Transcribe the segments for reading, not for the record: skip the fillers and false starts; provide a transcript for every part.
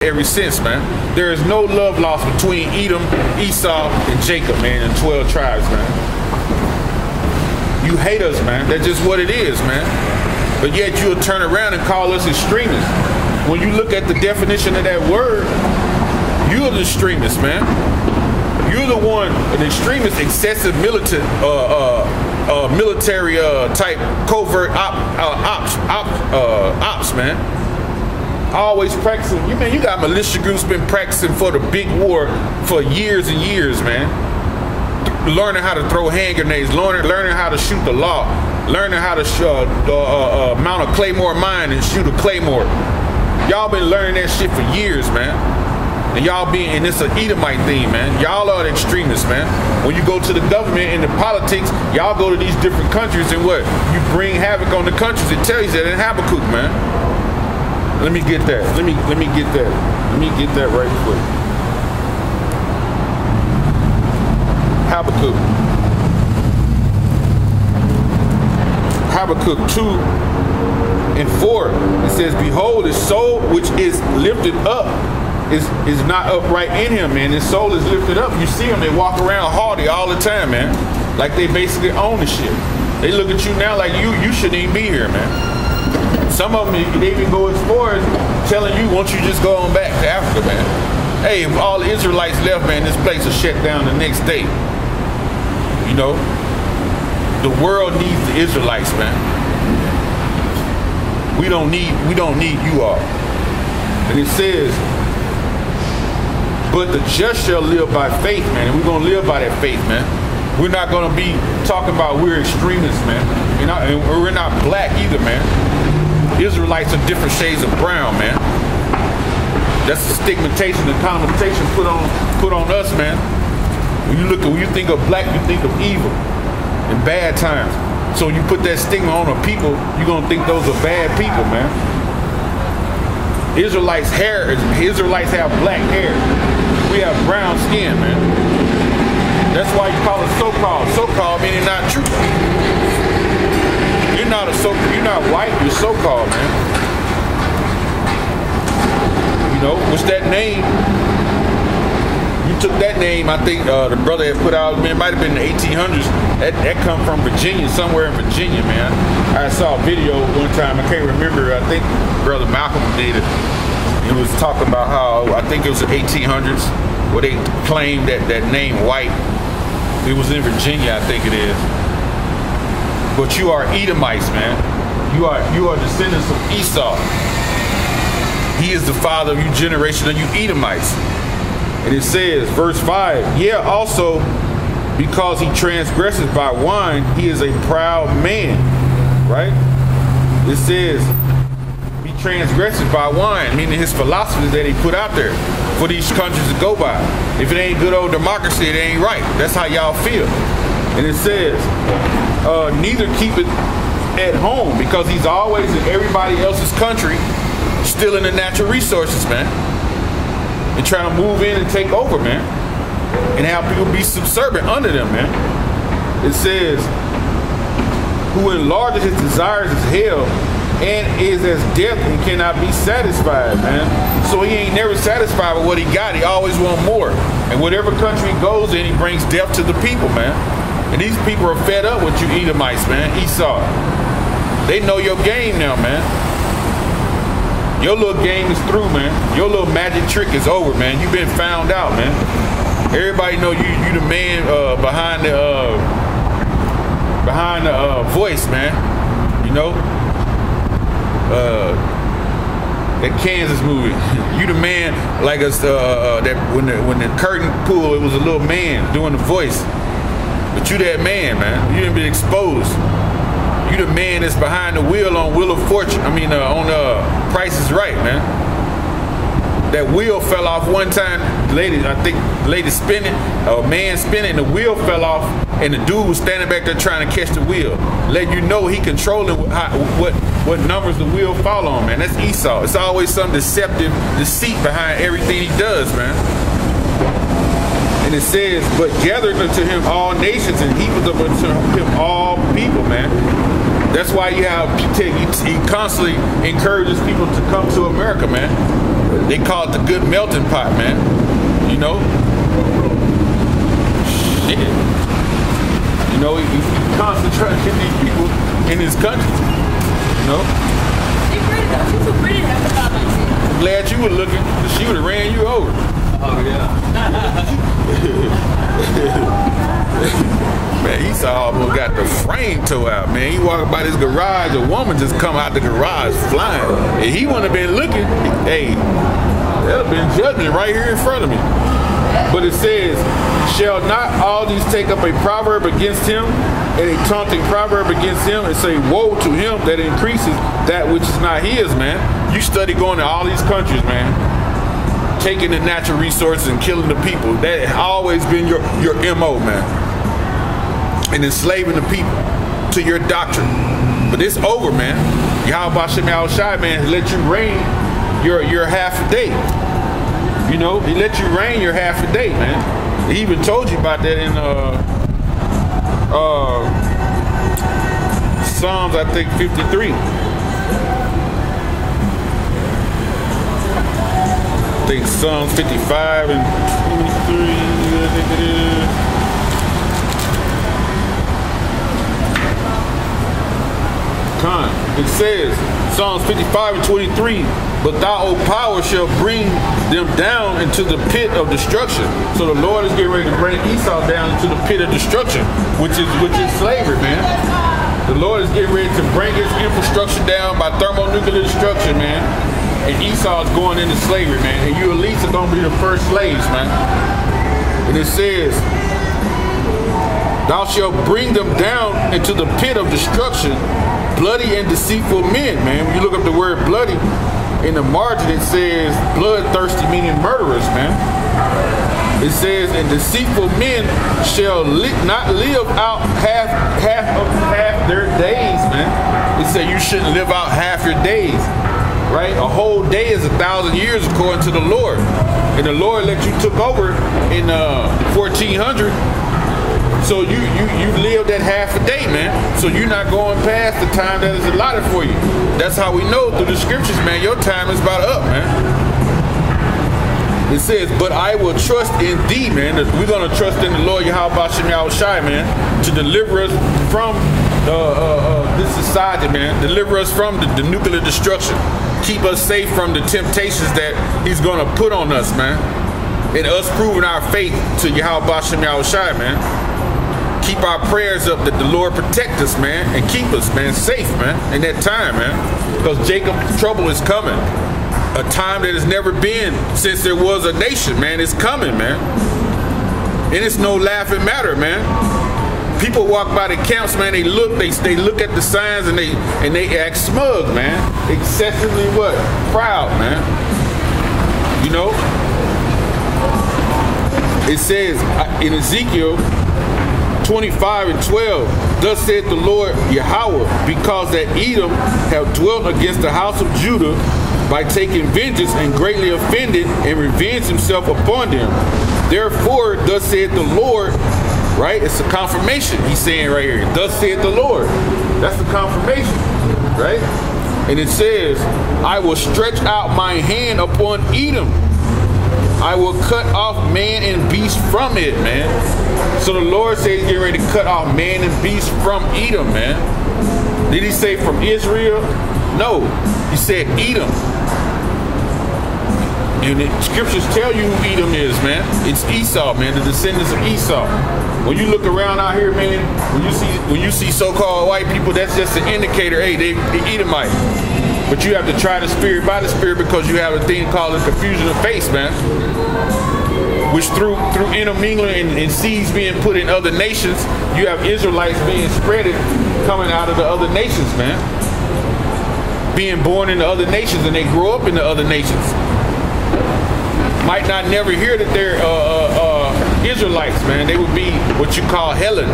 ever since, man. There is no love lost between Edom, Esau, and Jacob, man, and 12 tribes, man. You hate us, man. That's just what it is, man. But yet you'll turn around and call us extremists. When you look at the definition of that word, you're the extremist, man. You're the one, an extremist, excessive military type covert ops, man. Always practicing. You got militia groups been practicing for the big war for years and years, man. Learning how to throw hand grenades, learning how to shoot the law, learning how to mount a claymore mine and shoot a claymore. Y'all been learning that shit for years, man. And y'all and it's an Edomite thing, man. Y'all are the extremists, man. When you go to the government and the politics, y'all go to these different countries and what? You bring havoc on the countries. It tells you that in Habakkuk, man. Let me get that. Let me get that. Let me get that right quick. Habakkuk. Habakkuk 2:4. It says, behold, his soul which is lifted up is not upright in him, man. His soul is lifted up. You see them, they walk around haughty all the time, man. Like they basically own the shit. They look at you now like you shouldn't even be here, man. Some of them, they even go as far as telling you, won't you just go on back to Africa, man? Hey, if all the Israelites left, man, this place will shut down the next day. You know? The world needs the Israelites, man. We don't need you all. And it says, but the just shall live by faith, man. And we're going to live by that faith, man. We're not going to be talking about we're extremists, man. And we're not black either, man. Israelites are different shades of brown, man. That's the stigmatization, the connotation put on us, man. When you think of black, you think of evil and bad times. So you put that stigma on the people, you're gonna think those are bad people, man. Israelites have black hair. We have brown skin, man. That's why you call it so-called. So-called meaning not true. You're not white, you're so-called, man. You know, what's that name? You took that name, I think the brother had put out, man, it might have been in the 1800s. That come from Virginia, somewhere in Virginia, man. I saw a video one time, I can't remember, I think Brother Malcolm did it. He was talking about how, I think it was the 1800s, where they claimed that name white. It was in Virginia, I think it is. But you are Edomites, man. You are descendants of Esau. He is the father of you generation of you Edomites. And it says, verse 5, yeah, also because he transgresses by wine, he is a proud man, right? It says, he transgresses by wine, meaning his philosophies that he put out there for these countries to go by. If it ain't good old democracy, it ain't right. That's how y'all feel. And it says, neither keep it at home, because he's always in everybody else's country, stealing the natural resources, man. And trying to move in and take over, man. And have people be subservient under them, man. It says, who enlarges his desires is hell, and is as death and cannot be satisfied, man. So he ain't never satisfied with what he got. He always want more. And whatever country he goes in, he brings death to the people, man. And these people are fed up with you Edomites, man. Esau. They know your game now, man. Your little game is through, man. Your little magic trick is over, man. You've been found out, man. Everybody know you the man behind the voice, man. You know, that Kansas movie. You the man, like us. That when the curtain pulled, it was a little man doing the voice. But you that man, man. You didn't been exposed. You the man that's behind the wheel on Wheel of Fortune. I mean, on Price is Right, man. That wheel fell off one time. I think the lady spinning, a man spinning, the wheel fell off, and the dude was standing back there trying to catch the wheel. Let you know he controlling what numbers the wheel fall on, man. That's Esau. It's always some deceptive deceit behind everything he does, man. And it says, but gathered unto him all nations, and he was unto him all people, man. That's why he constantly encourages people to come to America, man. They call it the good melting pot, man. You know? Shit. You know, he concentrating these people in his country. You know? She pretty though. She's so pretty to have a top like this. I'm glad you were looking, because she would have ran you over. Oh, yeah. Man, Esau almost got the frame tore out, man. He walking by this garage, a woman just come out the garage flying. And he wouldn't have been looking, hey, that'd have been judgment right here in front of me. But it says, shall not all these take up a proverb against him, and a taunting proverb against him, and say, woe to him that increases that which is not his, man. You study going to all these countries, man. Taking the natural resources and killing the people. That has always been your MO, man. And enslaving the people to your doctrine. But it's over, man. Yahweh Shem Yahushai, man, let you reign your half a day. You know, he let you reign your half a day, man. He even told you about that in Psalms, I think 53. I think Psalms 55 and 23. It says, Psalms 55 and 23, but thou, O power, shall bring them down into the pit of destruction. So the Lord is getting ready to bring Esau down into the pit of destruction, which is slavery, man. The Lord is getting ready to bring his infrastructure down by thermonuclear destruction, man. And Esau is going into slavery, man. And you at least are going to be the first slaves, man. And it says, thou shalt bring them down into the pit of destruction, bloody and deceitful men, man. When you look up the word bloody, in the margin it says bloodthirsty, meaning murderers, man. It says, and deceitful men shall not live out half their days, man. It said you shouldn't live out half your days, right? A whole day is 1,000 years according to the Lord. And the Lord let you took over in 1400. So you lived that half a day, man. So you're not going past the time that is allotted for you. That's how we know through the scriptures, man. Your time is about up, man. It says, but I will trust in thee, man. We're going to trust in the Lord Yahweh Shem Yahushai, man, to deliver us from this society, man. Deliver us from the nuclear destruction. Keep us safe from the temptations that he's going to put on us, man. And us proving our faith to Yahweh Shem Yahushai, man. Keep our prayers up that the Lord protect us, man, and keep us, man, safe, man, in that time, man. Because Jacob's trouble is coming. A time that has never been since there was a nation, man. It's coming, man. And it's no laughing matter, man. People walk by the camps, man, they look at the signs and they act smug, man. Excessively what? Proud, man. You know? It says in Ezekiel 25 and 12, thus said the Lord Yahweh, because that Edom have dwelt against the house of Judah by taking vengeance and greatly offended and revenged himself upon them. Therefore, thus said the Lord, right? It's a confirmation he's saying right here. Thus said the Lord. That's the confirmation, right? And it says, I will stretch out my hand upon Edom. I will cut off man and beast from it, man. So the Lord says he's getting ready to cut off man and beast from Edom, man. Did he say from Israel? No, he said Edom. And the scriptures tell you who Edom is, man. It's Esau, man, the descendants of Esau. When you look around out here, man, when you see so-called white people, that's just an indicator, hey, they Edomite. But you have to try the spirit by the spirit, because you have a thing called the confusion of face, man. Which through intermingling and seeds being put in other nations, you have Israelites being spreaded coming out of the other nations, man. Being born in the other nations, and they grow up in the other nations. Might not never hear that they're Israelites, man. They would be what you call Helen.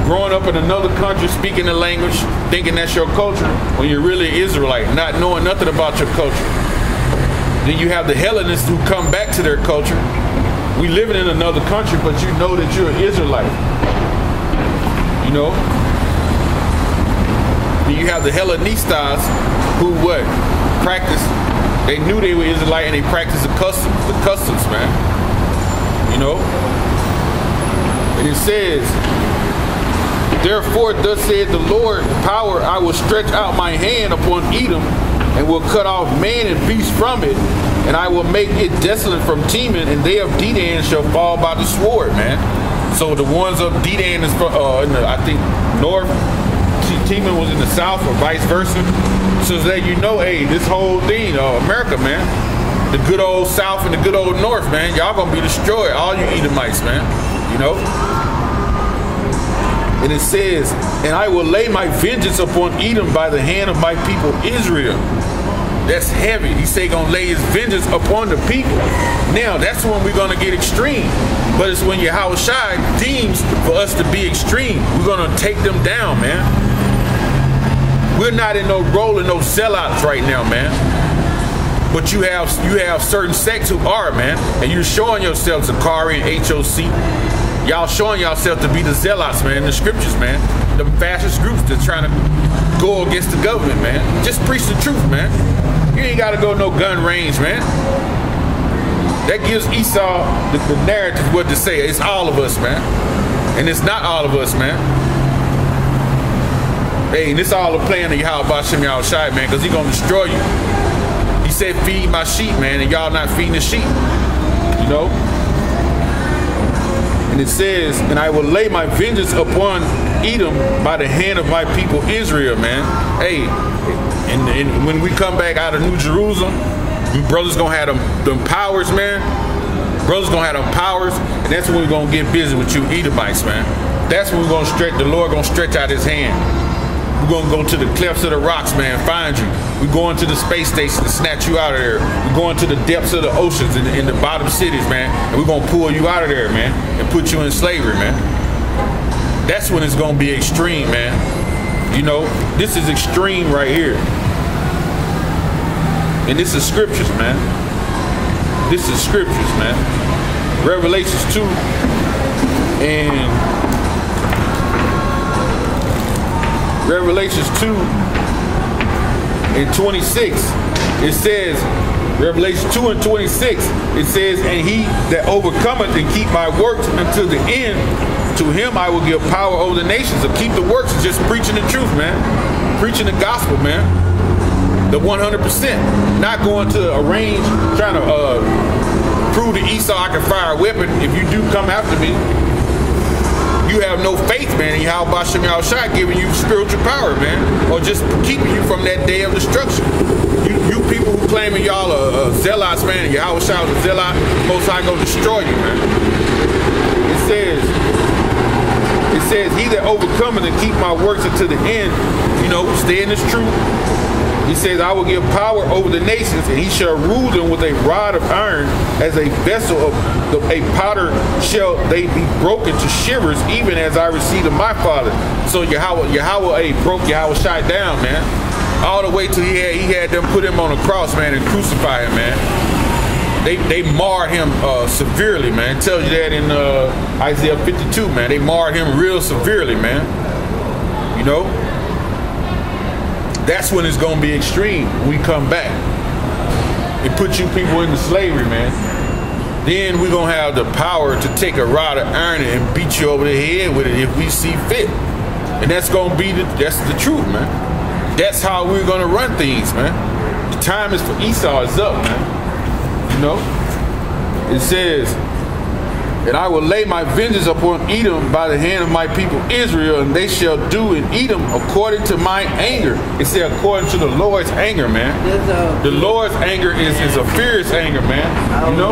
Growing up in another country, speaking the language, thinking that's your culture, when you're really Israelite, not knowing nothing about your culture. Then you have the Hellenists who come back to their culture. We living in another country, but you know that you're an Israelite. You know? Then you have the Hellenistas who what? Practice They knew they were Israelite and they practiced the customs, man. You know? And it says, therefore, thus said the Lord, power, I will stretch out my hand upon Edom and will cut off man and beast from it, and I will make it desolate from Teman, and they of Dedan shall fall by the sword, man. So the ones of Dedan is from, in the, I think, north. Teman was in the south, or vice versa. So that you know, hey, this whole thing, America, man, the good old south and the good old north, man, y'all gonna be destroyed, all you Edomites, man. You know. And it says, and I will lay my vengeance upon Edom by the hand of my people Israel. That's heavy. He say gonna lay his vengeance upon the people. Now that's when we're gonna get extreme. But it's when Yahushua deems for us to be extreme. We're gonna take them down, man. We're not in no role in no sellouts right now, man. But you have certain sects who are, man, and you're showing yourselves Zakari and HOC. Y'all showing yourself to be the zealots, man, in the scriptures, man. The fascist groups that's trying to go against the government, man. Just preach the truth, man. You ain't got to go no gun range, man. That gives Esau the narrative what to say. It's all of us, man. And it's not all of us, man. Hey, and it's all a plan of Yahweh Shem Yahushai, man, because he's going to destroy you. He said, feed my sheep, man, and y'all not feeding the sheep. You know? And it says, and I will lay my vengeance upon Edom by the hand of my people Israel, man. Hey, and when we come back out of New Jerusalem, you brothers gonna have them powers, man. Brothers gonna have them powers, and that's when we're gonna get busy with you Edomites, man. That's when we're gonna stretch, the Lord gonna stretch out his hand. We're gonna go to the clefts of the rocks, man, find you. We're going to the space station to snatch you out of there. We're going to the depths of the oceans in the bottom cities, man, and we're gonna pull you out of there, man, and put you in slavery, man. That's when it's gonna be extreme, man. You know, this is extreme right here. And this is scriptures, man. This is scriptures, man. Revelations 2 and Revelations 2 and 26. It says, Revelation 2 and 26, it says, and he that overcometh and keep my works until the end, to him I will give power over the nations. So keep the works, just preaching the truth, man. Preaching the gospel, man. The 100%. Not going to a range trying to prove to Esau I can fire a weapon. If you do come after me, you have no faith, man, in Yahweh Shem Yahushai giving you spiritual power, man, or just keeping you from that day of destruction. You people who claiming y'all are zealots, man, and Yahweh Shai was a zealot, Most High gonna destroy you, man. It says, he that overcometh and keep my works until the end, you know, stay in this truth. He says, I will give power over the nations, and he shall rule them with a rod of iron, as a vessel of a potter shall they be broken to shivers, even as I received of my father. So Yahweh broke Yahushai down, man, all the way till he had them put him on a cross, man, and crucify him, man. They marred him severely, man. It tells you that in Isaiah 52, man. They marred him real severely, man. You know? That's when it's gonna be extreme when we come back. It puts you people into slavery, man. Then we're gonna have the power to take a rod of iron and beat you over the head with it if we see fit. And that's gonna be that's the truth, man. That's how we're gonna run things, man. The time is for Esau is up, man. You know? It says, and I will lay my vengeance upon Edom by the hand of my people Israel, and they shall do in Edom according to my anger. It said according to the Lord's anger, man. The Lord's anger is a fierce anger, man. You know?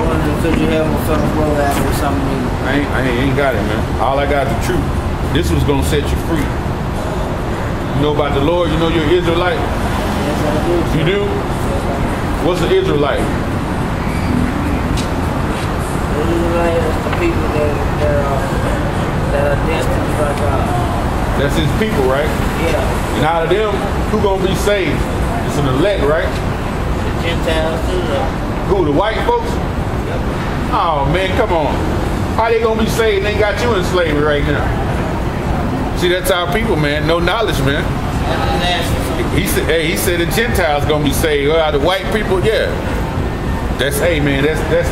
I ain't got it, man. All I got is the truth. This was gonna set you free. You know about the Lord? You know you're Israelite? Yes, I do. You do? What's an Israelite? Israelite is the people that are destined by God. That's his people, right? Yeah. And out of them, who gonna be saved? It's an elect, right? The Gentiles too. Who, the white folks? Yep. Oh man, come on. How they gonna be saved? They got you in slavery right now. See, that's our people, man. No knowledge, man. That's the national he said, hey, he said the Gentiles gonna be saved. The white people, yeah. That's, hey man, that's this.